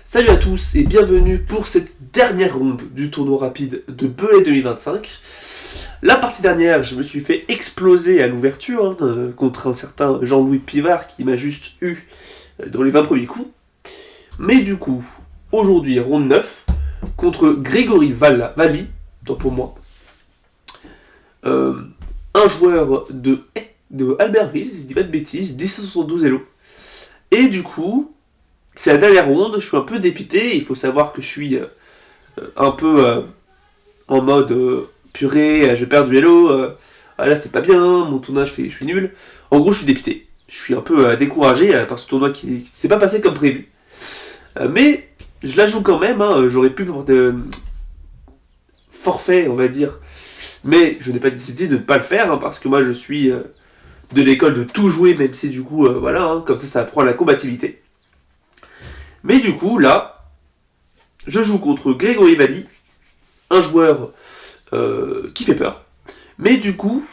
Salut à tous et bienvenue pour cette dernière ronde du tournoi rapide de Belay 2025. La partie dernière, je me suis fait exploser à l'ouverture contre un certain Jean-Louis Pivard qui m'a juste eu dans les 20 premiers coups. Mais du coup, aujourd'hui, ronde 9, contre Grégory Valli, tant pour moi, un joueur de Albertville, si je dis pas de bêtises, 1072 Elo. Et du coup, c'est la dernière ronde, je suis un peu dépité, il faut savoir que je suis un peu en mode purée, j'ai perdu Elo, là c'est pas bien, mon tournage je suis nul. En gros je suis dépité, je suis un peu découragé par ce tournoi qui s'est pas passé comme prévu. Mais je la joue quand même, j'aurais pu porter forfait on va dire, mais je n'ai pas décidé de ne pas le faire parce que moi je suis de l'école de tout jouer, même si du coup comme ça apprend la combativité. Mais du coup, là, je joue contre Grégory Valli, un joueur qui fait peur. Mais du coup,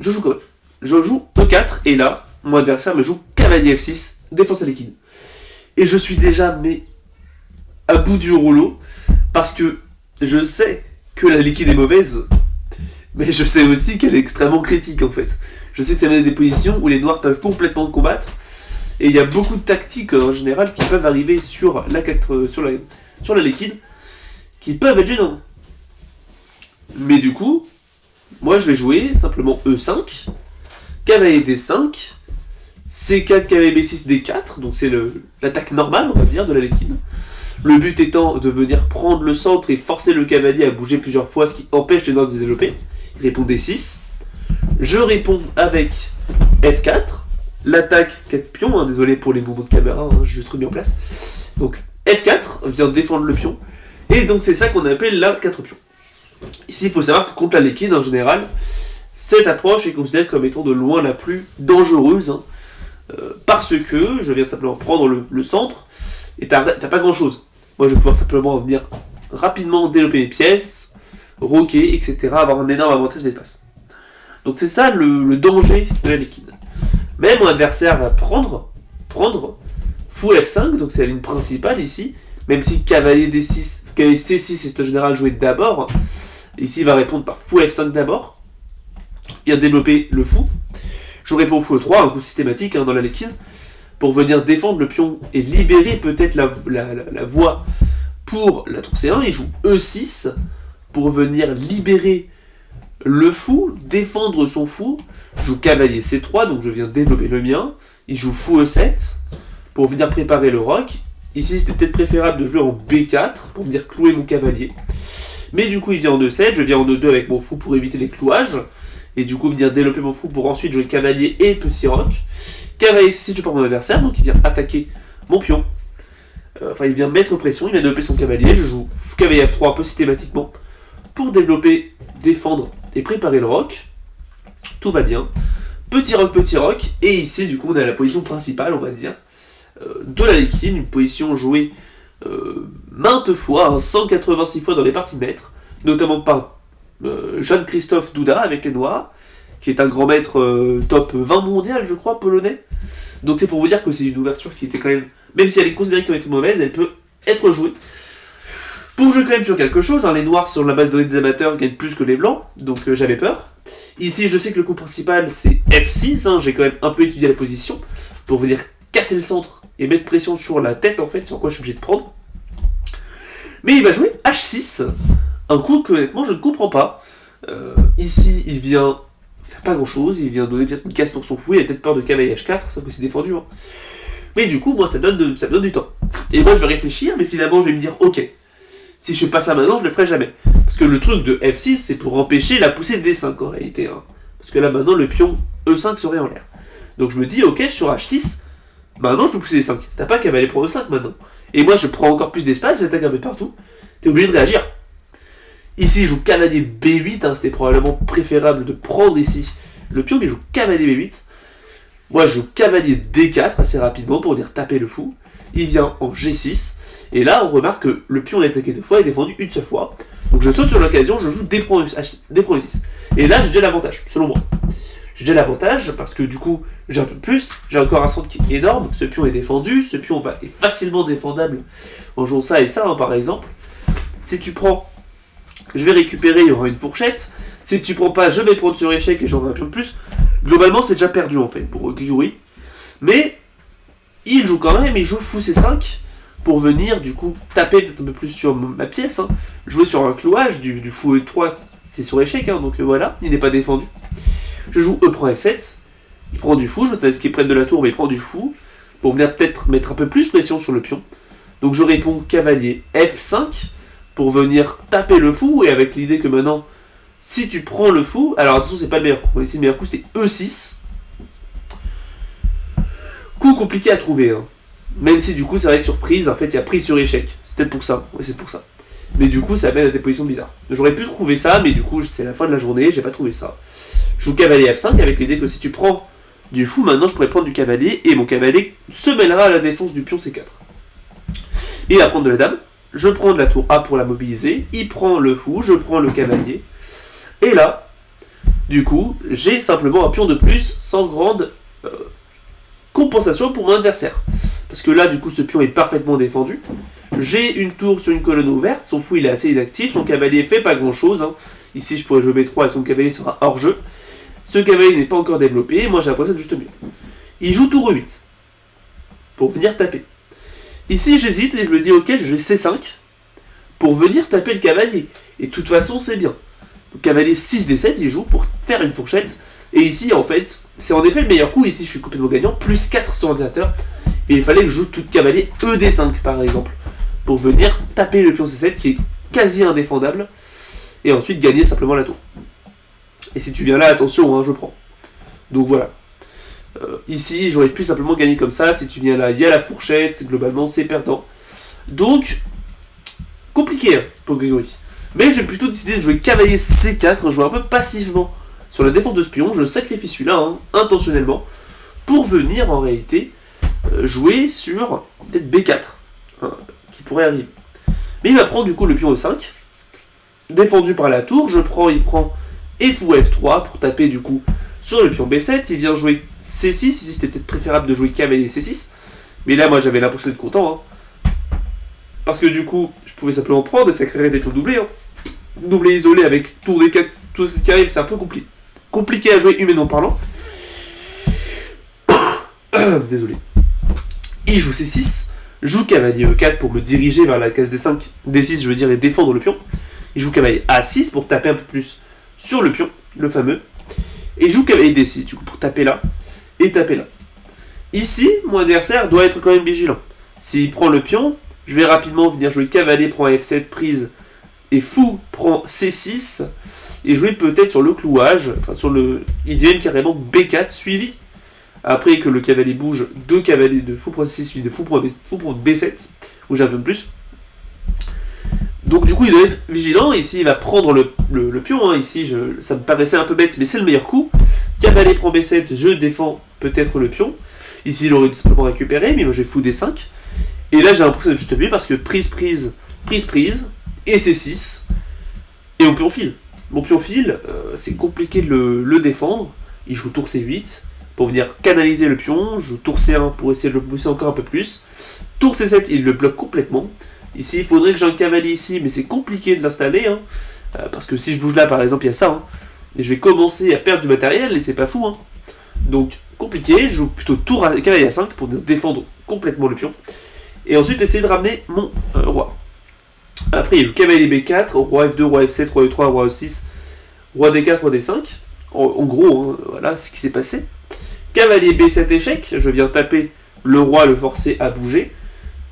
je joue quand même. Je joue E4, et là, mon adversaire me joue cavalier F6, défense à liquide. Et je suis déjà, à bout du rouleau, parce que je sais que la liquide est mauvaise, mais je sais aussi qu'elle est extrêmement critique, en fait. Je sais que ça met des positions où les noirs peuvent complètement combattre, et il y a beaucoup de tactiques en général qui peuvent arriver sur la liquide, qui peuvent être gênants. Mais du coup, moi je vais jouer simplement E5, cavalier D5, C4, cavalier B6, D4, donc c'est l'attaque normale, on va dire, de la liquide. Le but étant de venir prendre le centre et forcer le cavalier à bouger plusieurs fois, ce qui empêche les noirs de se développer. Il répond D6. Je réponds avec F4. L'attaque 4 pions, désolé pour les mouvements de caméra, j'ai juste remis en place. Donc F4 vient défendre le pion, et donc c'est ça qu'on appelle la 4 pions. Ici il faut savoir que contre la liquide en général, cette approche est considérée comme étant de loin la plus dangereuse, parce que je viens simplement prendre le centre, et t'as pas grand chose. Moi je vais pouvoir simplement venir rapidement développer mes pièces, roquer, etc., avoir un énorme avantage d'espace. Donc c'est ça le danger de la liquide. Mais mon adversaire va prendre fou F5, donc c'est la ligne principale ici, même si cavalier D6, cavalier C6 est en général joué d'abord, ici il va répondre par fou F5 d'abord, il va développer le fou, je réponds fou E3, un coup systématique dans la liquide, pour venir défendre le pion et libérer peut-être la voie pour la tour C1, il joue E6, pour venir libérer le fou, défendre son fou. Je joue cavalier C3, donc je viens développer le mien. Il joue fou E7 pour venir préparer le roc. Ici, c'était peut-être préférable de jouer en B4 pour venir clouer mon cavalier. Mais du coup, il vient en E7, je viens en E2 avec mon fou pour éviter les clouages. Et du coup, venir développer mon fou pour ensuite jouer cavalier et petit roc. Cavalier C6, je prends mon adversaire, donc il vient attaquer mon pion. Il vient mettre pression, il vient développer son cavalier. Je joue cavalier F3 un peu systématiquement pour développer, défendre et préparer le roc. Tout va bien. Petit roc, et ici, du coup, on a la position principale, on va dire, de la liquide, une position jouée maintes fois, 186 fois dans les parties de maître, notamment par Jean-Christophe Douda avec les Noirs, qui est un grand maître top 20 mondial, je crois, polonais. Donc c'est pour vous dire que c'est une ouverture qui était quand même si elle est considérée comme étant mauvaise, elle peut être jouée. Pour jouer quand même sur quelque chose, les noirs sur la base de données des amateurs gagnent plus que les blancs, donc j'avais peur. Ici, je sais que le coup principal, c'est F6, j'ai quand même un peu étudié la position, pour venir casser le centre et mettre pression sur la tête, en fait, sur quoi je suis obligé de prendre. Mais il va jouer H6, un coup que, honnêtement, je ne comprends pas. Ici, il vient faire pas grand-chose, il vient donner peut-être une casse pour son fou, il a peut-être peur de cavalier H4, sauf que c'est défendu. Mais du coup, moi, ça me donne du temps. Et moi, je vais réfléchir, mais finalement, je vais me dire, ok, si je fais pas ça maintenant, je le ferai jamais. Parce que le truc de F6, c'est pour empêcher la poussée D5 en réalité. Parce que là, maintenant, le pion E5 serait en l'air. Donc je me dis, ok, sur H6, maintenant je peux pousser D5. T'as pas cavalier pour E5 maintenant. Et moi, je prends encore plus d'espace, j'attaque un peu partout. T'es obligé de réagir. Ici, je joue cavalier B8, c'était probablement préférable de prendre ici le pion, mais je joue cavalier B8. Moi, je joue cavalier D4 assez rapidement pour venir taper le fou. Il vient en G6. Et là, on remarque que le pion est attaqué 2 fois et défendu une seule fois. Donc je saute sur l'occasion, je joue D prend E6. Et là, j'ai déjà l'avantage, selon moi. j'ai déjà l'avantage parce que du coup j'ai un peu de plus, j'ai encore un centre qui est énorme, ce pion est défendu, ce pion est facilement défendable en jouant ça et ça hein, par exemple. Si tu prends, je vais récupérer, il y aura une fourchette. Si tu prends pas, je vais prendre sur échec et j'aurai un pion de plus. Globalement c'est déjà perdu en fait pour Grigori. Mais il joue quand même, il joue fou C5 pour venir du coup taper peut-être un peu plus sur ma pièce. Hein. Jouer sur un clouage, du fou E3 c'est sur échec, hein, donc voilà, il n'est pas défendu. Je joue E prend F7, il prend du fou, je m'attends à ce qu'il prenne de la tour, mais il prend du fou, pour venir peut-être mettre un peu plus pression sur le pion. Donc je réponds cavalier F5, pour venir taper le fou, et avec l'idée que maintenant, si tu prends le fou, alors attention c'est pas le meilleur coup, ici le meilleur coup c'était E6. Coup compliqué à trouver, hein. Même si du coup c'est vrai que sur prise, en fait il y a prise sur échec, c'est peut-être pour ça, ouais c'est pour ça. Mais du coup ça amène à des positions bizarres. J'aurais pu trouver ça, mais du coup c'est la fin de la journée, j'ai pas trouvé ça. Je joue cavalier F5 avec l'idée que si tu prends du fou, maintenant je pourrais prendre du cavalier et mon cavalier se mêlera à la défense du pion C4. Il va prendre de la dame, je prends de la tour A pour la mobiliser, il prend le fou, je prends le cavalier. Et là, du coup, j'ai simplement un pion de plus sans grande compensation pour mon adversaire. Parce que là, du coup, ce pion est parfaitement défendu. J'ai une tour sur une colonne ouverte, son fou il est assez inactif, son cavalier fait pas grand chose. Hein. Ici, je pourrais jouer B3 et son cavalier sera hors jeu. Ce cavalier n'est pas encore développé, moi j'ai l'impression de juste mieux. Il joue tour E8 pour venir taper. Ici, j'hésite et je me dis ok, je joue C5 pour venir taper le cavalier. Et de toute façon, c'est bien. Le cavalier 6D7, il joue pour faire une fourchette. Et ici, en fait, c'est en effet le meilleur coup. Ici, je suis complètement gagnant. Plus 4 sur l'ordinateur. Et il fallait que je joue tout cavalier ED5, par exemple. Pour venir taper le pion C7, qui est quasi indéfendable. Et ensuite, gagner simplement la tour. Et si tu viens là, attention, hein, je prends. Donc voilà. Ici, j'aurais pu simplement gagner comme ça. Si tu viens là, il y a la fourchette. Globalement, c'est perdant. Donc, compliqué hein, pour Grigori. Mais j'ai plutôt décidé de jouer cavalier C4, jouer un peu passivement sur la défense de ce pion. Je sacrifie celui-là, hein, intentionnellement, pour venir en réalité jouer sur peut-être B4, hein, qui pourrait arriver. Mais il va prendre du coup le pion E5, défendu par la tour. Je prends, il prend et fou F3 pour taper du coup sur le pion B7. Il vient jouer C6, ici c'était peut-être préférable de jouer cavalier C6. Mais là, moi j'avais l'impression d'être content. Hein. Parce que du coup, je pouvais simplement prendre et ça créerait des pions doublés. Hein. Doublé isolé avec tour des 4, tout ce qui arrive, c'est un peu compliqué à jouer humainement parlant. Désolé. Il joue C6, joue cavalier E4 pour me diriger vers la case D5, D6 je veux dire et défendre le pion. Il joue cavalier A6 pour taper un peu plus sur le pion, le fameux. Et il joue cavalier D6 du coup pour taper là et taper là. Ici, mon adversaire doit être quand même vigilant. S'il prend le pion, je vais rapidement venir jouer cavalier prend F7 prise et fou prend C6 et jouer peut-être sur le clouage, enfin sur le. Il dit même carrément B4 suivi. Après que le cavalier bouge, deux cavaliers de fou prend C6 suivi de fou prend B7, où j'ai un peu de plus. Donc du coup il doit être vigilant, ici il va prendre le pion, hein. Ici ça me paraissait un peu bête mais c'est le meilleur coup. Cavalier prend B7, je défends peut-être le pion. Ici il aurait simplement récupéré, mais moi j'ai fou D5. Et là j'ai l'impression d'être juste mieux parce que prise, et C6, et mon pion file. Mon pion file, c'est compliqué de le défendre. Il joue tour C8 pour venir canaliser le pion, je joue tour C1 pour essayer de le pousser encore un peu plus. Tour C7, il le bloque complètement. Ici, il faudrait que j'ai un cavalier ici, mais c'est compliqué de l'installer, hein, parce que si je bouge là, par exemple, il y a ça, hein, et je vais commencer à perdre du matériel, et c'est pas fou. Hein. Donc, compliqué, je joue plutôt tour à cavalier A5 pour défendre complètement le pion, et ensuite essayer de ramener mon roi. Après, il y a le cavalier B4, roi F2, roi F7, roi E3, roi E6, roi D4, roi D5. En gros, hein, voilà ce qui s'est passé. Cavalier B7 échec, je viens taper le roi, le forcer à bouger.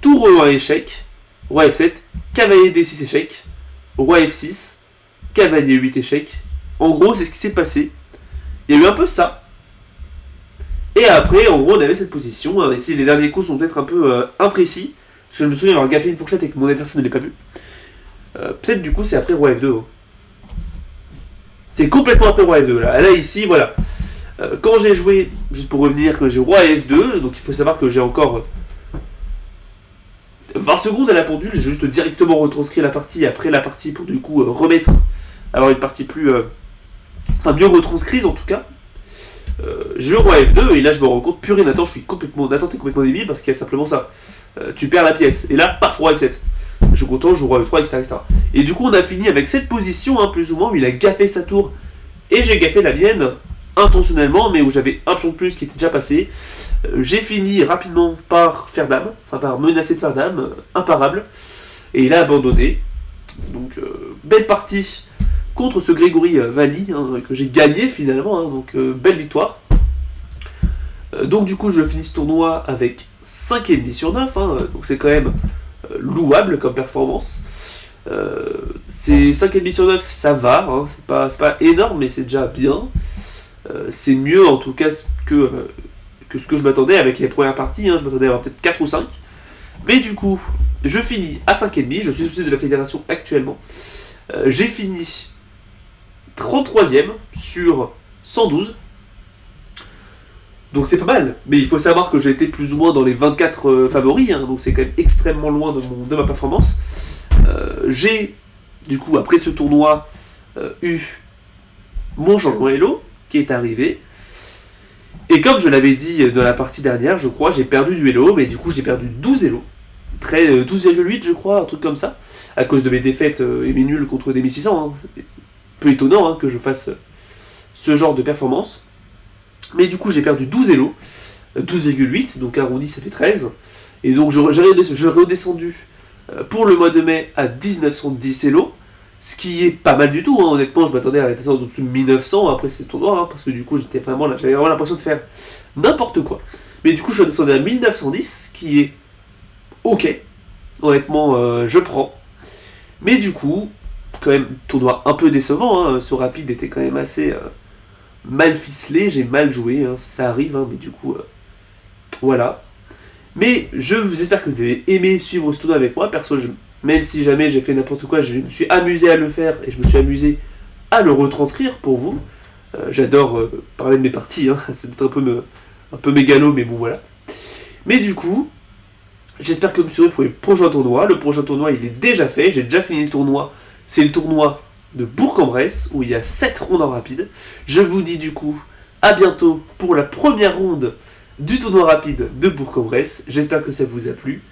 Tour E1 échec, roi F7, cavalier D6 échec, roi F6, cavalier 8 échec. En gros, c'est ce qui s'est passé. Il y a eu un peu ça. Et après, en gros, on avait cette position. Hein, ici, les derniers coups sont peut-être un peu imprécis. Parce que je me souviens avoir gaffé une fourchette et que mon adversaire ne l'ait pas vu. Peut-être du coup, c'est après roi F2. Hein. C'est complètement après roi F2. Là, ici, voilà. Quand j'ai joué, juste pour revenir, que j'ai roi F2, donc il faut savoir que j'ai encore 20 secondes à la pendule, j'ai juste directement retranscrit la partie après la partie pour du coup remettre, avoir une partie plus. Enfin, mieux retranscrise en tout cas. Je vais au roi F2 et là je me rends compte, purée Nathan, t'es complètement débile parce qu'il y a simplement ça. Tu perds la pièce. Et là, paf, roi F7. Je suis content, je joue roi F3, etc., etc. Et du coup, on a fini avec cette position, hein, plus ou moins, où il a gaffé sa tour et j'ai gaffé la mienne, intentionnellement, mais où j'avais un pion de plus qui était déjà passé. J'ai fini rapidement par faire dame, enfin par menacer de faire dame, imparable. Et il a abandonné. Donc, belle partie contre ce Grégory Valli, hein, que j'ai gagné finalement, hein, donc belle victoire. Donc du coup je finis ce tournoi avec 5,5 sur 9, hein, donc c'est quand même louable comme performance. C'est 5,5 sur 9, ça va, hein, c'est pas énorme mais c'est déjà bien. C'est mieux en tout cas que ce que je m'attendais avec les premières parties, hein, je m'attendais à avoir peut-être 4 ou 5. Mais du coup, je finis à 5,5, je suis souci de la fédération actuellement. J'ai fini 33ème sur 112. Donc c'est pas mal, mais il faut savoir que j'ai été plus ou moins dans les 24 favoris, hein, donc c'est quand même extrêmement loin de ma performance. J'ai, du coup, après ce tournoi, eu mon changement Elo, qui est arrivé. Et comme je l'avais dit dans la partie dernière, je crois, j'ai perdu du Elo, mais du coup j'ai perdu 12 Elo. 12,8 je crois, un truc comme ça, à cause de mes défaites et mes nuls contre des 1600. Hein. C'est peu étonnant hein, que je fasse ce genre de performance. Mais du coup j'ai perdu 12 Elo, 12,8, donc arrondi ça fait 13. Et donc j'ai redescendu pour le mois de mai à 1910 Elo, ce qui est pas mal du tout, hein. Honnêtement je m'attendais à être au-dessus de 1900 après ces tournois, hein, parce que du coup j'avais vraiment l'impression de faire n'importe quoi. Mais du coup je suis redescendu à 1910, ce qui est ok, honnêtement je prends. Mais du coup, quand même tournoi un peu décevant, hein. Ce rapide était quand même assez... mal ficelé, j'ai mal joué, hein, ça arrive, hein, mais du coup, voilà. Mais j'espère que vous avez aimé suivre ce tournoi avec moi. Perso, même si jamais j'ai fait n'importe quoi, je me suis amusé à le faire et je me suis amusé à le retranscrire pour vous. J'adore parler de mes parties, hein, c'est peut-être un peu mégalo, mais bon, voilà. Mais du coup, j'espère que vous me suivrez pour les prochains tournois. Le prochain tournoi, il est déjà fait, j'ai déjà fini le tournoi. C'est le tournoi de Bourg-en-Bresse, où il y a 7 rondes en rapide. Je vous dis du coup, à bientôt pour la première ronde du tournoi rapide de Bourg-en-Bresse. J'espère que ça vous a plu.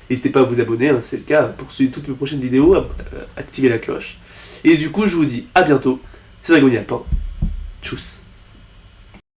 N'hésitez pas à vous abonner, hein, c'est le cas, pour suivre toutes mes prochaines vidéos, activer la cloche. Et du coup, je vous dis à bientôt. C'est Dragon Yapin. Tchuss.